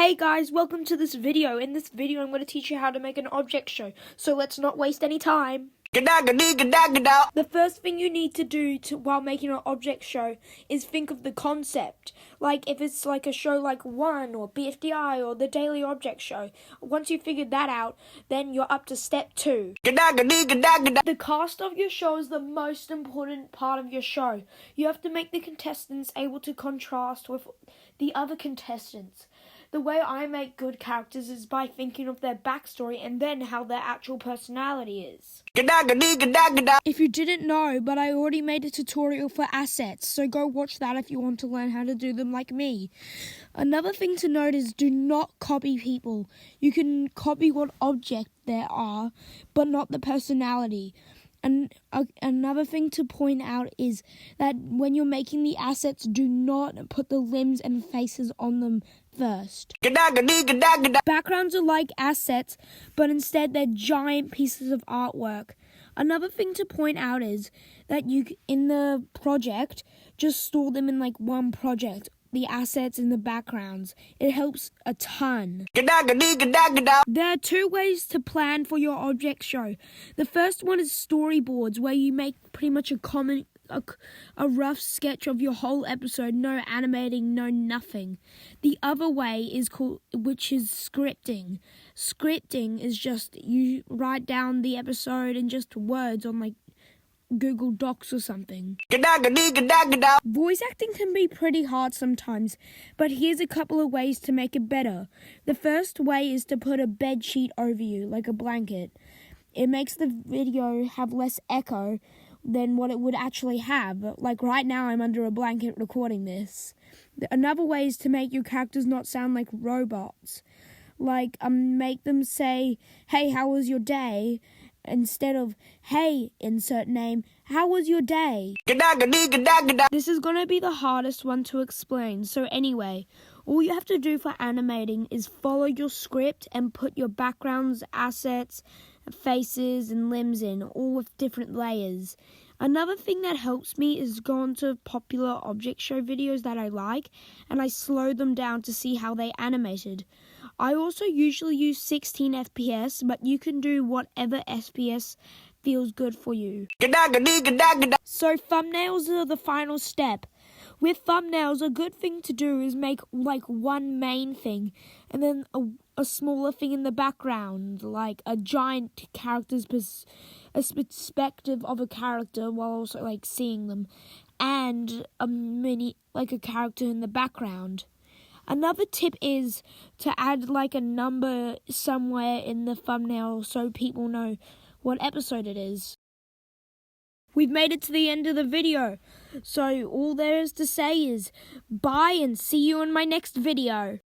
Hey guys, welcome to this video. In this video, I'm going to teach you how to make an object show. So let's not waste any time. The first thing you need to do while making an object show is think of the concept. Like if it's like a show like One or BFDI or the Daily Object Show. Once you figured that out, then you're up to step 2. The cast of your show is the most important part of your show. You have to make the contestants able to contrast with the other contestants. The way I make good characters is by thinking of their backstory and then how their actual personality is. If you didn't know, but I already made a tutorial for assets, so go watch that if you want to learn how to do them like me. Another thing to note is do not copy people. You can copy what object there are, but not the personality. And another thing to point out is that when you're making the assets, do not put the limbs and faces on them first. Backgrounds are like assets, but instead they're giant pieces of artwork. Another thing to point out is that you, in the project, just store them in like one project. The assets and the backgrounds. It helps a ton. There are 2 ways to plan for your object show. The first one is storyboards, where you make pretty much a rough sketch of your whole episode, no animating, no nothing. The other way is which is scripting. Scripting is just you write down the episode in just words on like Google Docs or something. Voice acting can be pretty hard sometimes, but here's a couple of ways to make it better. The first way is to put a bed sheet over you, like a blanket. It makes the video have less echo than what it would actually have. Like right now I'm under a blanket recording this. Another way is to make your characters not sound like robots. Like make them say, "Hey, how was your day?" instead of, "Hey, insert name, how was your day?" This is going to be the hardest one to explain. So anyway, all you have to do for animating is follow your script and put your backgrounds, assets, faces, and limbs in, all with different layers. Another thing that helps me is go onto popular object show videos that I like, and I slow them down to see how they animated. I also usually use 16 FPS, but you can do whatever FPS feels good for you. So thumbnails are the final step. With thumbnails, a good thing to do is make like one main thing and then a smaller thing in the background, like a giant character's a perspective of a character while also like seeing them, and a mini like a character in the background. Another tip is to add like a number somewhere in the thumbnail so people know what episode it is. We've made it to the end of the video, so all there is to say is bye and see you in my next video.